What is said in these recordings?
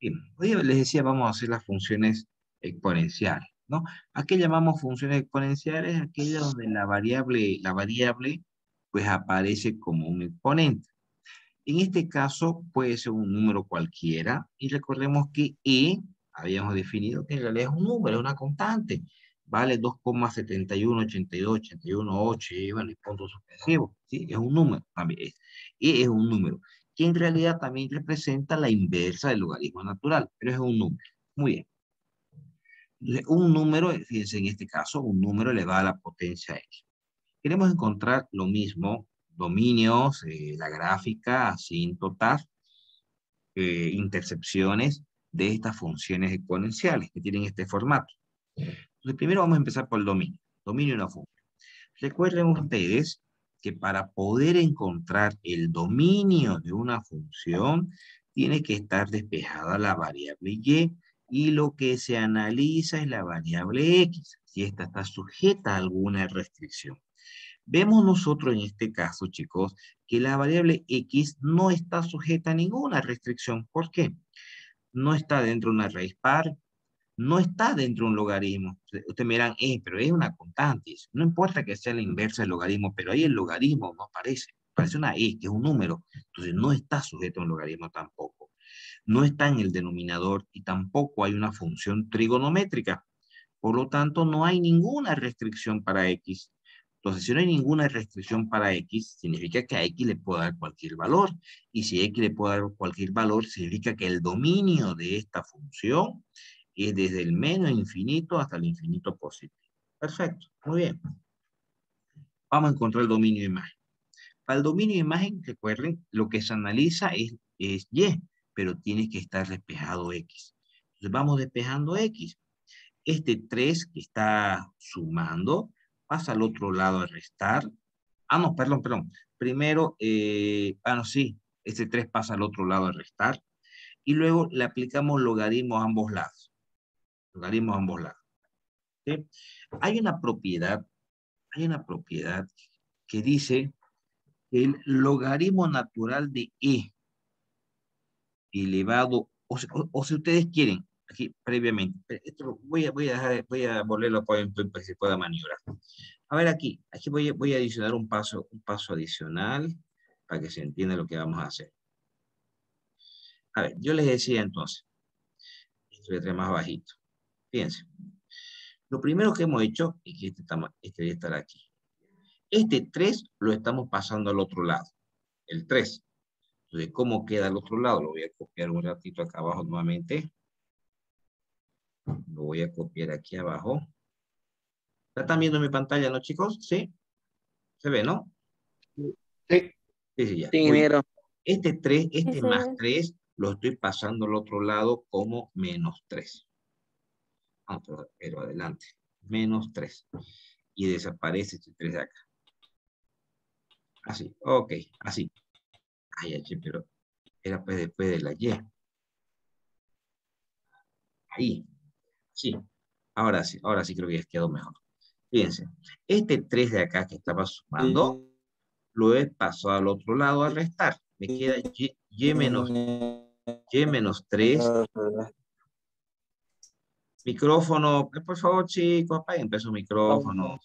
Bien, hoy les decía, vamos a hacer las funciones exponenciales, ¿no? ¿A qué llamamos funciones exponenciales? Aquella donde la variable, pues aparece como un exponente. En este caso puede ser un número cualquiera, y recordemos que habíamos definido que en realidad es un número, es una constante. Vale 2,718281,8, y bueno, y puntos suspensivos, ¿sí? Es un número también. Es un número, que en realidad también representa la inversa del logaritmo natural, pero es un número. Muy bien. Un número, fíjense en este caso, un número elevado a la potencia x. Queremos encontrar lo mismo, dominios, la gráfica, asíntotas, intercepciones de estas funciones exponenciales que tienen este formato. Entonces, primero vamos a empezar por el dominio. Dominio de una función. Recuerden ustedes que para poder encontrar el dominio de una función, tiene que estar despejada la variable y lo que se analiza es la variable x, si esta está sujeta a alguna restricción. Vemos nosotros en este caso, chicos, que la variable x no está sujeta a ninguna restricción. ¿Por qué? No está dentro de una raíz par, no está dentro de un logaritmo. Ustedes me dirán, pero es una constante. No importa que sea la inversa del logaritmo, pero ahí el logaritmo no aparece. Parece una que es un número. Entonces no está sujeto a un logaritmo tampoco. No está en el denominador y tampoco hay una función trigonométrica. Por lo tanto, no hay ninguna restricción para x. Entonces, si no hay ninguna restricción para x, significa que a x le puedo dar cualquier valor. Y si a x le puedo dar cualquier valor, significa que el dominio de esta función es desde el menos infinito hasta el infinito positivo. Perfecto, muy bien. Vamos a encontrar el dominio de imagen. Para el dominio de imagen, recuerden, lo que se analiza es y, pero tiene que estar despejado x. Entonces, vamos despejando x. Este 3 que está sumando pasa al otro lado a restar. No, perdón. Primero, no, sí, este 3 pasa al otro lado a restar. Y luego le aplicamos logaritmo a ambos lados. Logaritmo a ambos lados. ¿Sí? Hay una propiedad, que dice que el logaritmo natural de elevado, o si ustedes quieren, aquí previamente, esto voy a volverlo para que se pueda maniobrar. A ver aquí voy a adicionar un paso adicional para que se entienda lo que vamos a hacer. A ver, yo les decía entonces, esto voy a más bajito. Fíjense, lo primero que hemos hecho es que este debe estar aquí. Este 3 lo estamos pasando al otro lado, el 3. Entonces, ¿cómo queda al otro lado? Lo voy a copiar un ratito acá abajo nuevamente. Lo voy a copiar aquí abajo. ¿Están viendo mi pantalla, no, chicos? ¿Sí? ¿Se ve, no? Sí, Sí, sí, ya. sí, Muy bien. ingeniero. Este 3, Sí, este se más ve. 3, lo estoy pasando al otro lado como menos 3. Pero adelante. Menos 3. Y desaparece este 3 de acá. Así, ok, así. Ay, pero era pues después de la Y. Ahí, sí. Ahora sí creo que ya quedó mejor. Fíjense, este 3 de acá que estaba sumando, lo he pasado al otro lado a restar. Me queda y menos 3. Micrófono, por favor, chicos, apaguen pues, su micrófono.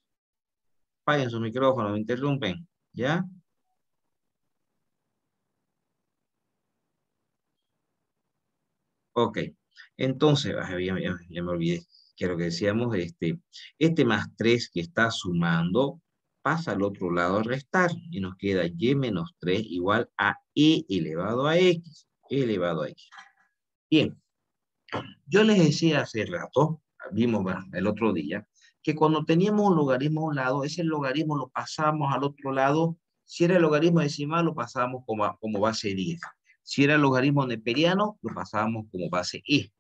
Apaguen su micrófono, me interrumpen. ¿Ya? Ok. Entonces, ya me olvidé. Que lo que decíamos, este más 3 que está sumando, pasa al otro lado a restar. Y nos queda y menos 3 igual a e elevado a x. E elevado a x. Bien. Yo les decía hace rato, vimos el otro día, que cuando teníamos un logaritmo a un lado, ese logaritmo lo pasamos al otro lado. Si era el logaritmo decimal, lo pasábamos como base 10. Si era el logaritmo neperiano, lo pasábamos como base e.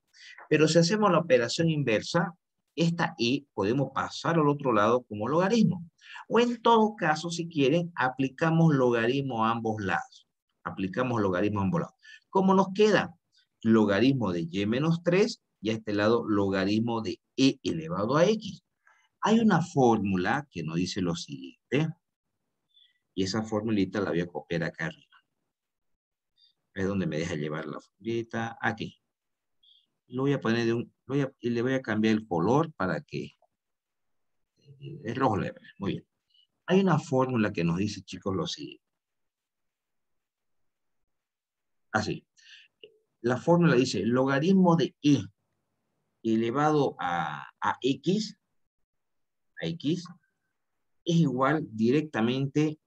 Pero si hacemos la operación inversa, esta e podemos pasar al otro lado como logaritmo. O en todo caso, si quieren, aplicamos logaritmo a ambos lados. Aplicamos logaritmo a ambos lados. ¿Cómo nos queda? Logaritmo de y menos 3 y a este lado logaritmo de e elevado a x. Hay una fórmula que nos dice lo siguiente, y esa formulita la voy a copiar acá arriba. Es donde me deja llevar la formulita, aquí. Lo voy a poner y le voy a cambiar el color para que es rojo. Muy bien. Hay una fórmula que nos dice, chicos, lo siguiente. Así. La fórmula dice logaritmo de e elevado a x es igual directamente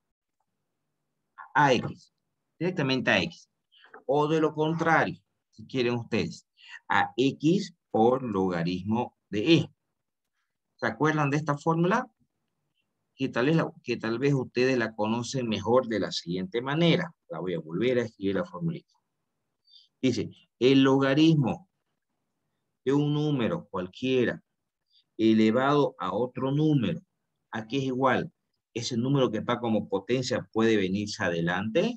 a x. Directamente a x. O de lo contrario, si quieren ustedes, a x por logaritmo de e. ¿Se acuerdan de esta fórmula? Que tal vez ustedes la conocen mejor de la siguiente manera. La voy a volver a escribir la formulita. Dice, el logaritmo de un número cualquiera elevado a otro número, ¿a qué es igual? Ese número que está como potencia puede venirse adelante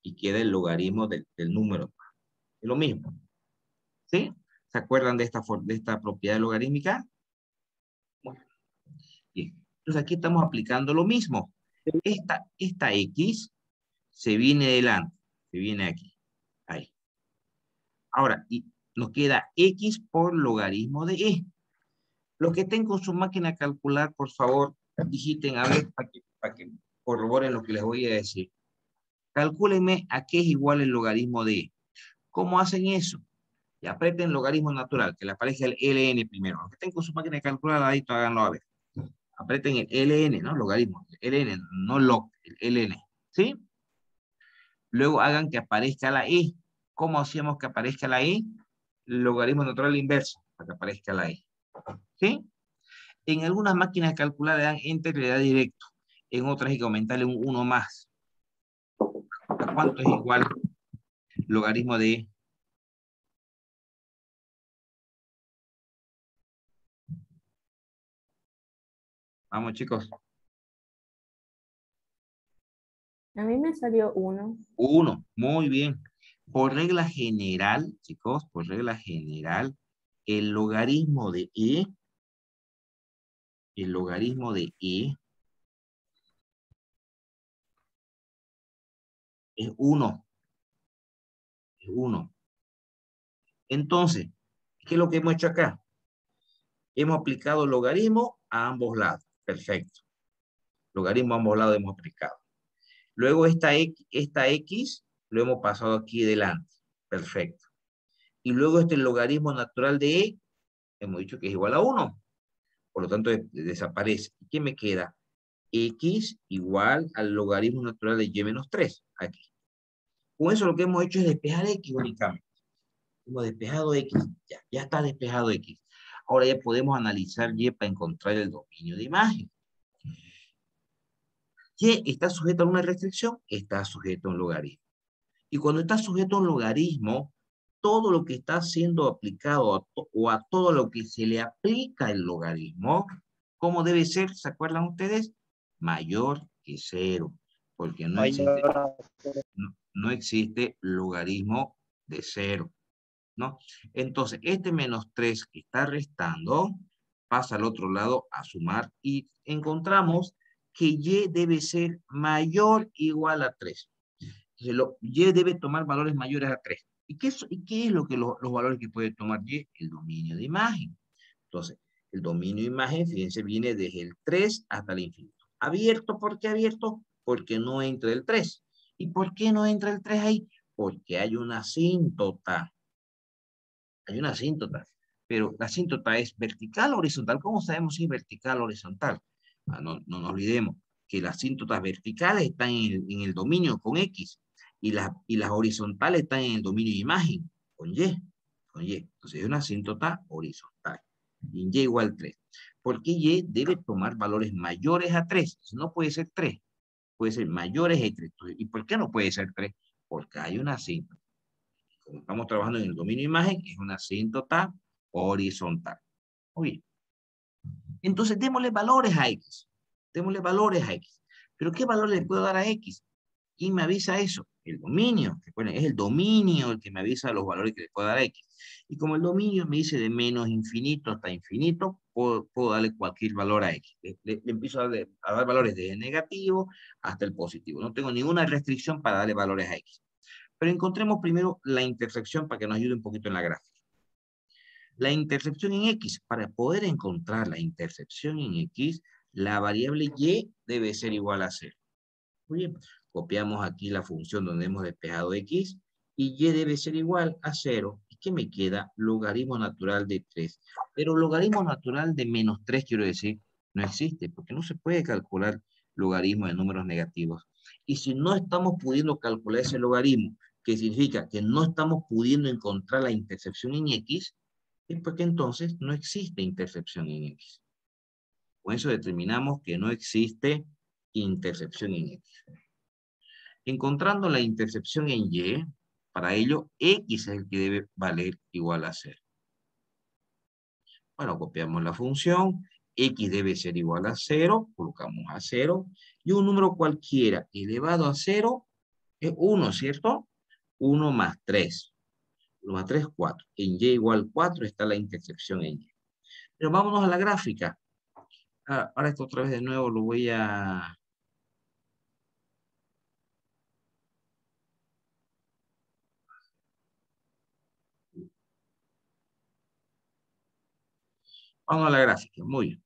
y queda el logaritmo del número. Es lo mismo. ¿Sí? ¿Se acuerdan de esta propiedad logarítmica? Bueno, bien. Entonces aquí estamos aplicando lo mismo. Esta X se viene delante, se viene aquí, ahí. Ahora, y nos queda X por logaritmo de E. Los que estén con su máquina a calcular, por favor, digiten a ver para que corroboren lo que les voy a decir. Calcúlenme a qué es igual el logaritmo de E. ¿Cómo hacen eso? Y aprieten logaritmo natural, que le aparezca el ln primero. Los que estén con su máquina de calcular, ahí háganlo a ver. Aprieten el ln, ¿no? Logaritmo. El ln, no log, el ln. ¿Sí? Luego hagan que aparezca la e. ¿Cómo hacíamos que aparezca la e? Logaritmo natural inverso, para que aparezca la e. ¿Sí? En algunas máquinas de calcular le dan enter y le da directo. En otras hay que aumentarle un 1 más. ¿A cuánto es igual logaritmo de e? Vamos, chicos. A mí me salió 1. 1. Muy bien. Por regla general, chicos, por regla general, el logaritmo de e, el logaritmo de e es 1. Es 1. Entonces, ¿qué es lo que hemos hecho acá? Hemos aplicado logaritmo a ambos lados. Perfecto. Logaritmo a ambos lados hemos aplicado. Luego esta X lo hemos pasado aquí delante. Perfecto. Y luego este logaritmo natural de E, hemos dicho que es igual a 1. Por lo tanto, desaparece. ¿Y qué me queda? X igual al logaritmo natural de Y menos 3. Aquí. Con eso lo que hemos hecho es despejar X únicamente. Hemos despejado X. Ya está despejado X. Ahora ya podemos analizar Y para encontrar el dominio de imagen. Y está sujeto a una restricción, está sujeto a un logaritmo. Y cuando está sujeto a un logaritmo, todo lo que está siendo aplicado o a todo lo que se le aplica el logaritmo, ¿cómo debe ser? ¿Se acuerdan ustedes? Mayor que 0, porque no existe logaritmo de 0, ¿no? Entonces, este menos 3 que está restando, pasa al otro lado a sumar y encontramos que y debe ser mayor o igual a 3. Entonces, y debe tomar valores mayores a 3. ¿Y qué es lo que los valores que puede tomar y? El dominio de imagen. Entonces, el dominio de imagen, fíjense, viene desde el 3 hasta el infinito. ¿Abierto? ¿Por qué abierto? Porque no entra el 3. ¿Y por qué no entra el 3 ahí? Porque hay una asíntota. Hay una asíntota. Pero la asíntota es vertical o horizontal. ¿Cómo sabemos si es vertical o horizontal? No nos olvidemos que las asíntotas verticales están en el dominio con X y las horizontales están en el dominio de imagen con Y. Con Y. Entonces es una asíntota horizontal. Y Y igual 3. Porque Y debe tomar valores mayores a 3. No puede ser 3. Puede ser mayores a 3. ¿Y por qué no puede ser 3? Porque hay una asíntota. Como estamos trabajando en el dominio de imagen, es una asíntota horizontal. Muy bien. Entonces, démosle valores a X. Démosle valores a X. ¿Pero qué valor le puedo dar a X? ¿Quién me avisa eso? El dominio. Recuerden, es el dominio el que me avisa los valores que le puedo dar a X. Y como el dominio me dice de menos infinito hasta infinito, puedo darle cualquier valor a X. Le empiezo a dar valores desde negativo hasta el positivo. No tengo ninguna restricción para darle valores a X. Pero encontremos primero la intersección para que nos ayude un poquito en la gráfica. La intercepción en X, para poder encontrar la intercepción en X, la variable Y debe ser igual a 0. Muy bien, copiamos aquí la función donde hemos despejado X y Y debe ser igual a 0. ¿Y qué me queda? Logaritmo natural de 3. Pero logaritmo natural de menos 3, quiero decir, no existe, porque no se puede calcular logaritmo de números negativos. Y si no estamos pudiendo calcular ese logaritmo, que significa que no estamos pudiendo encontrar la intercepción en X, es porque entonces no existe intercepción en X. Con eso determinamos que no existe intercepción en X. Encontrando la intercepción en Y, para ello, X es el que debe valer igual a 0. Bueno, copiamos la función, X debe ser igual a 0, colocamos a 0, y un número cualquiera elevado a 0 es 1, ¿cierto? 1 más 3. 1 más 3, 4. En Y igual 4 está la intercepción en Y. Pero vámonos a la gráfica. Ahora esto otra vez de nuevo lo voy a... Vamos a la gráfica, muy bien.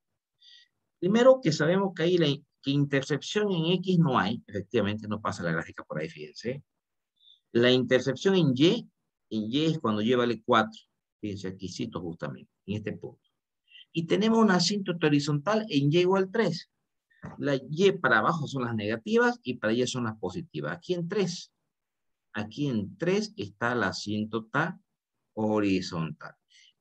Primero que sabemos que ahí que intercepción en X no hay, efectivamente no pasa la gráfica por ahí, fíjense. La intercepción en Y es cuando Y vale 4. Fíjense, aquí cito justamente, en este punto. Y tenemos una asíntota horizontal en Y igual 3. La Y para abajo son las negativas y para Y son las positivas. Aquí en 3. Aquí en 3 está la asíntota horizontal.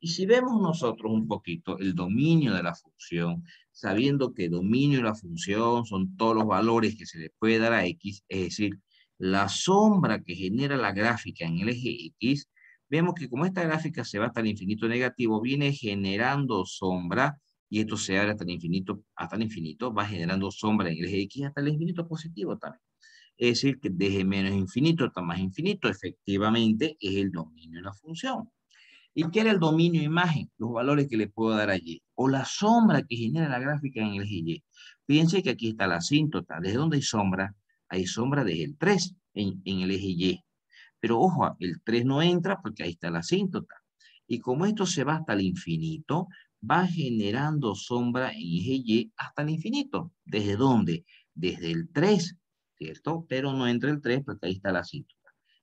Y si vemos nosotros un poquito el dominio de la función, sabiendo que el dominio de la función son todos los valores que se le puede dar a X, es decir, la sombra que genera la gráfica en el eje X, vemos que como esta gráfica se va hasta el infinito negativo, viene generando sombra, y esto se abre hasta el infinito, va generando sombra en el eje X hasta el infinito positivo también. Es decir, que desde menos infinito hasta más infinito, efectivamente, es el dominio de la función. ¿Y qué era el dominio imagen? Los valores que le puedo dar allí. O la sombra que genera la gráfica en el eje Y. Fíjense que aquí está la asíntota. ¿Desde dónde hay sombra? Hay sombra desde el 3 en el eje Y. Pero ojo, el 3 no entra porque ahí está la asíntota. Y como esto se va hasta el infinito, va generando sombra en eje Y hasta el infinito. ¿Desde dónde? Desde el 3, ¿cierto? Pero no entra el 3 porque ahí está la asíntota.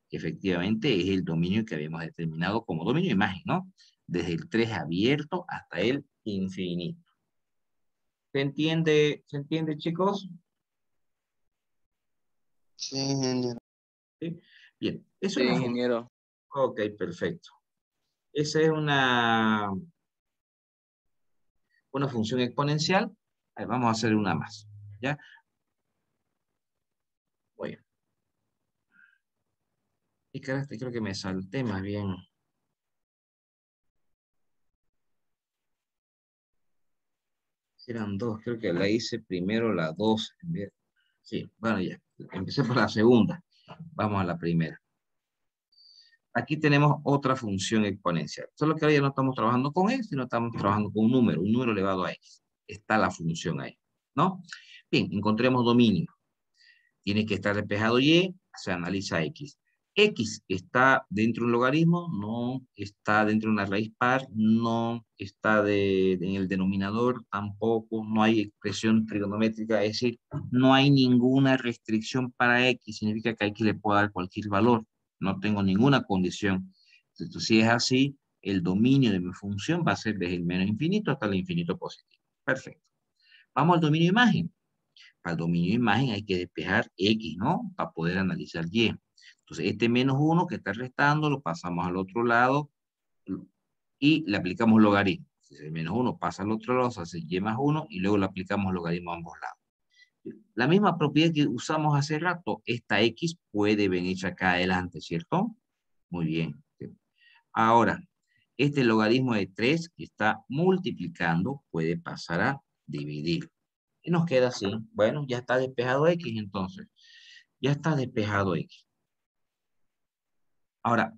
Efectivamente es el dominio que habíamos determinado como dominio de imagen, ¿no? Desde el 3 abierto hasta el infinito. ¿Se entiende, chicos? Sí, ingeniero. ¿Sí? Bien, eso Sí, es una función. ingeniero. Ok, perfecto. Esa es una función exponencial. Vamos a hacer una más, ¿ya? Bueno. Y creo que me salté más bien. Eran dos, creo que la hice primero la 2. Sí, bueno, ya. Empecé por la segunda. Vamos a la primera. Aquí tenemos otra función exponencial. Solo que ahora ya no estamos trabajando con x, sino estamos trabajando con un número elevado a x. Está la función ahí, ¿no? Bien, encontremos dominio. Tiene que estar despejado y, se analiza x. X está dentro de un logaritmo, no está dentro de una raíz par, no está en el denominador, tampoco, no hay expresión trigonométrica, es decir, no hay ninguna restricción para x, significa que a x le puedo dar cualquier valor, no tengo ninguna condición. Entonces, si es así, el dominio de mi función va a ser desde el menos infinito hasta el infinito positivo. Perfecto. Vamos al dominio de imagen. Para el dominio de imagen hay que despejar X, ¿no? Para poder analizar Y. Entonces, este menos 1 que está restando, lo pasamos al otro lado y le aplicamos logaritmo. Entonces, el menos 1 pasa al otro lado, se hace Y más 1 y luego le aplicamos logaritmo a ambos lados. La misma propiedad que usamos hace rato, esta X puede venir acá adelante, ¿cierto? Muy bien. Ahora, este logaritmo de 3 que está multiplicando puede pasar a dividir. Y nos queda así. Bueno, ya está despejado X entonces. Ya está despejado X. Ahora,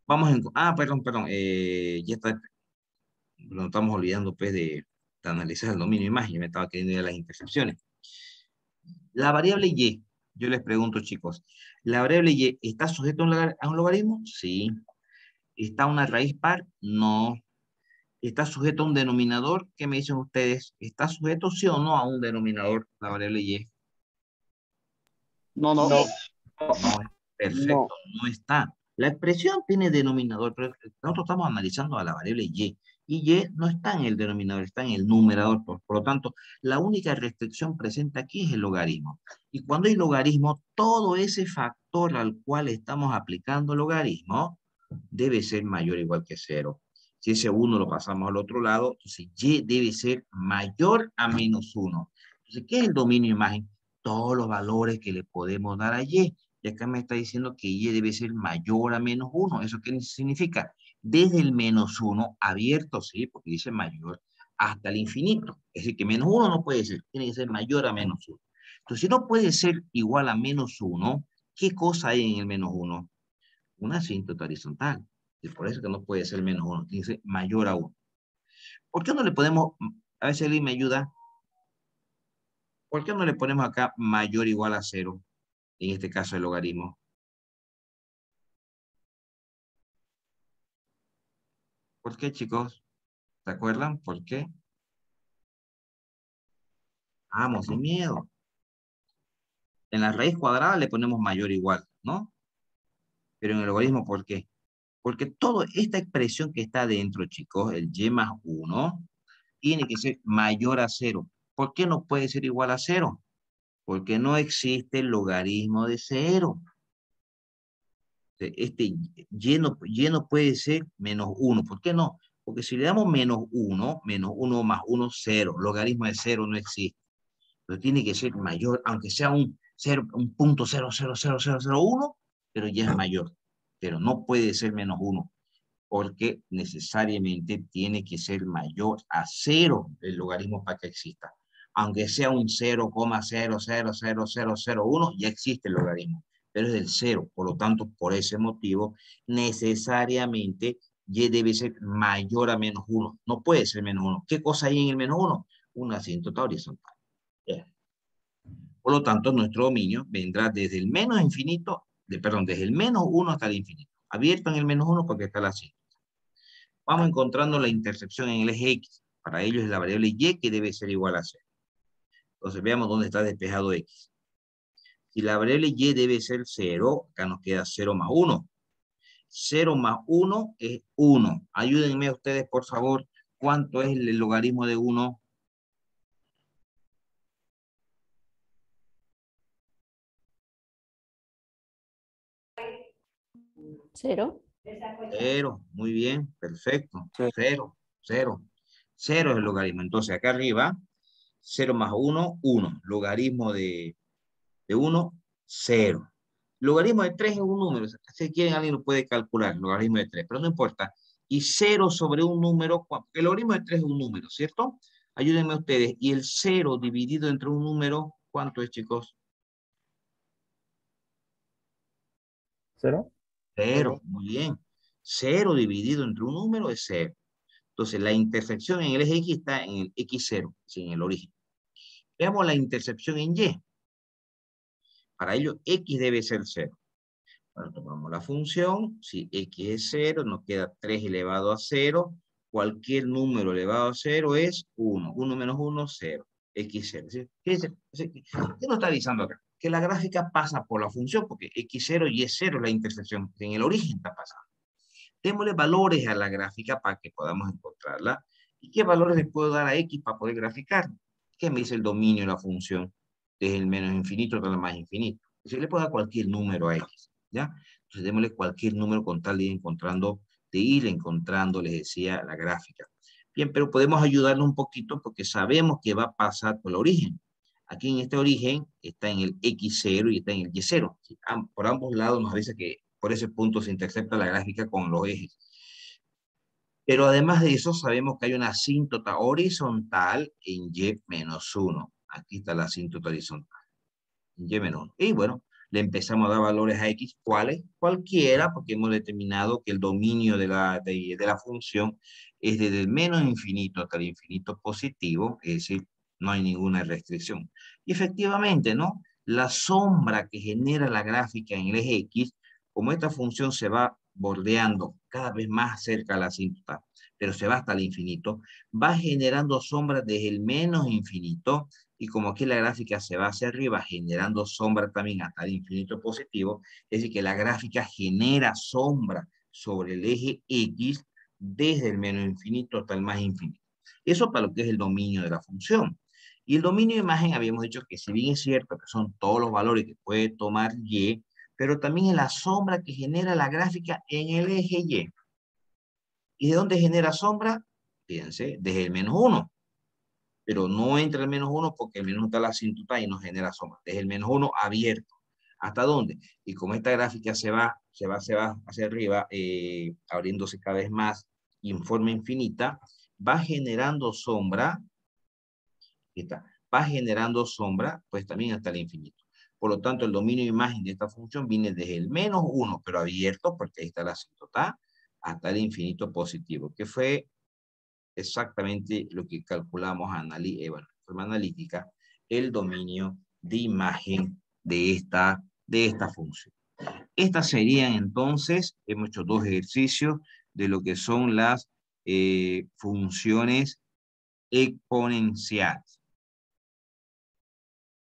vamos en... Ah, perdón. Ya está... Nos estamos olvidando pues de analizar el dominio de imagen. Me estaba queriendo ir a las intercepciones. La variable Y. Yo les pregunto, chicos. ¿La variable Y está sujeta a un logaritmo? Sí. ¿Está una raíz par? No. ¿Está sujeto a un denominador? ¿Qué me dicen ustedes? ¿Está sujeto sí o no a un denominador, la variable y? No, no. No. No, perfecto, no está. La expresión tiene denominador, pero nosotros estamos analizando a la variable y. Y no está en el denominador, está en el numerador. Por lo tanto, la única restricción presente aquí es el logaritmo. Y cuando hay logaritmo, todo ese factor al cual estamos aplicando logaritmo debe ser mayor o igual que 0. Si ese 1 lo pasamos al otro lado, entonces y debe ser mayor a -1. Entonces, ¿qué es el dominio de imagen? Todos los valores que le podemos dar a y. Y acá me está diciendo que y debe ser mayor a -1. ¿Eso qué significa? Desde el -1 abierto, sí, porque dice mayor, hasta el infinito. Es decir, que -1 no puede ser, tiene que ser mayor a -1. Entonces, si no puede ser igual a -1, ¿qué cosa hay en el -1? Una asíntota horizontal. Y por eso que no puede ser -1, tiene que ser mayor a 1. ¿Por qué no le podemos, a ver si alguien me ayuda, ¿por qué no le ponemos acá mayor o igual a 0? En este caso el logaritmo. ¿Por qué, chicos? ¿Se acuerdan? ¿Por qué? Vamos, sin miedo. En la raíz cuadrada le ponemos mayor o igual, ¿no? Pero en el logaritmo, ¿por qué? Porque toda esta expresión que está dentro, chicos, el y más 1, tiene que ser mayor a 0. ¿Por qué no puede ser igual a 0? Porque no existe el logaritmo de 0. Este y no puede ser -1. ¿Por qué no? Porque si le damos -1 más 1, 0. Logaritmo de 0 no existe. Pero tiene que ser mayor, aunque sea un 0, un punto 0,00001, pero ya es mayor. Pero no puede ser -1, porque necesariamente tiene que ser mayor a 0 el logaritmo para que exista. Aunque sea un 0,0000001, ya existe el logaritmo, pero es del 0. Por lo tanto, por ese motivo, necesariamente y debe ser mayor a -1. No puede ser -1. ¿Qué cosa hay en el -1? Una asíntota horizontal. Bien. Por lo tanto, nuestro dominio vendrá desde el menos infinito, desde el -1 hasta el infinito. Abierto en el -1 porque está la asíntota. Vamos encontrando la intersección en el eje X. Para ello es la variable y que debe ser igual a 0. Entonces veamos dónde está despejado X. Si la variable y debe ser 0, acá nos queda 0 más 1. 0 más 1 es 1. Ayúdenme ustedes, por favor. ¿Cuánto es el logaritmo de 1? ¿Cero? 0. Muy bien, perfecto. Sí. 0, 0. 0 es el logaritmo. Entonces acá arriba, 0 más 1, 1. Logaritmo de 1, 0. Logaritmo de 3 es un número. Si quieren, alguien lo puede calcular, logaritmo de 3, pero no importa. Y 0 sobre un número, el logaritmo de 3 es un número, ¿cierto? Ayúdenme ustedes. Y el 0 dividido entre un número, ¿cuánto es, chicos? 0. 0, muy bien. 0 dividido entre un número es 0. Entonces, la intersección en el eje X está en el X0, en el origen. Veamos la intersección en Y. Para ello, X debe ser 0. Bueno, tomamos la función, si X es 0, nos queda 3 elevado a 0. Cualquier número elevado a 0 es 1. 1 menos 1, 0. X0. ¿Sí? ¿Qué nos está avisando acá? Que la gráfica pasa por la función, porque X0 y es 0 la intersección. En el origen está pasando. Démosle valores a la gráfica para que podamos encontrarla. ¿Y qué valores le puedo dar a X para poder graficar? ¿Qué me dice el dominio de la función? Desde el menos infinito hasta el más infinito. Entonces le puedo dar cualquier número a X, ¿ya? Entonces démosle cualquier número con tal de ir encontrando, les decía, la gráfica. Bien, pero podemos ayudarnos un poquito porque sabemos que va a pasar por el origen. Aquí en este origen está en el X0 y está en el Y0. Por ambos lados nos avisa que por ese punto se intercepta la gráfica con los ejes. Pero además de eso, sabemos que hay una asíntota horizontal en Y-1. Aquí está la asíntota horizontal, en Y-1. Y bueno, le empezamos a dar valores a X, ¿cuáles? Cualquiera, porque hemos determinado que el dominio de la función es desde el menos infinito hasta el infinito positivo, es decir, no hay ninguna restricción. Y efectivamente, ¿no? La sombra que genera la gráfica en el eje X, como esta función se va bordeando cada vez más cerca a la asíntota, pero se va hasta el infinito, va generando sombras desde el menos infinito, y como aquí la gráfica se va hacia arriba, generando sombra también hasta el infinito positivo, es decir, que la gráfica genera sombra sobre el eje X desde el menos infinito hasta el más infinito. Eso para lo que es el dominio de la función. Y el dominio de imagen habíamos dicho que si bien es cierto que son todos los valores que puede tomar Y, pero también es la sombra que genera la gráfica en el eje Y. ¿Y de dónde genera sombra? Fíjense, desde el menos 1. Pero no entra el menos 1 porque el menos 1 está la asíntota y no genera sombra. Desde el menos 1 abierto. ¿Hasta dónde? Y como esta gráfica se va hacia arriba, abriéndose cada vez más y en forma infinita, va generando sombra, va generando sombra, pues también hasta el infinito. Por lo tanto, el dominio de imagen de esta función viene desde el menos 1, pero abierto, porque ahí está la asíntota, hasta el infinito positivo, que fue exactamente lo que calculamos de forma analítica, el dominio de imagen de esta función. Estas serían entonces, hemos hecho dos ejercicios de lo que son las funciones exponenciales.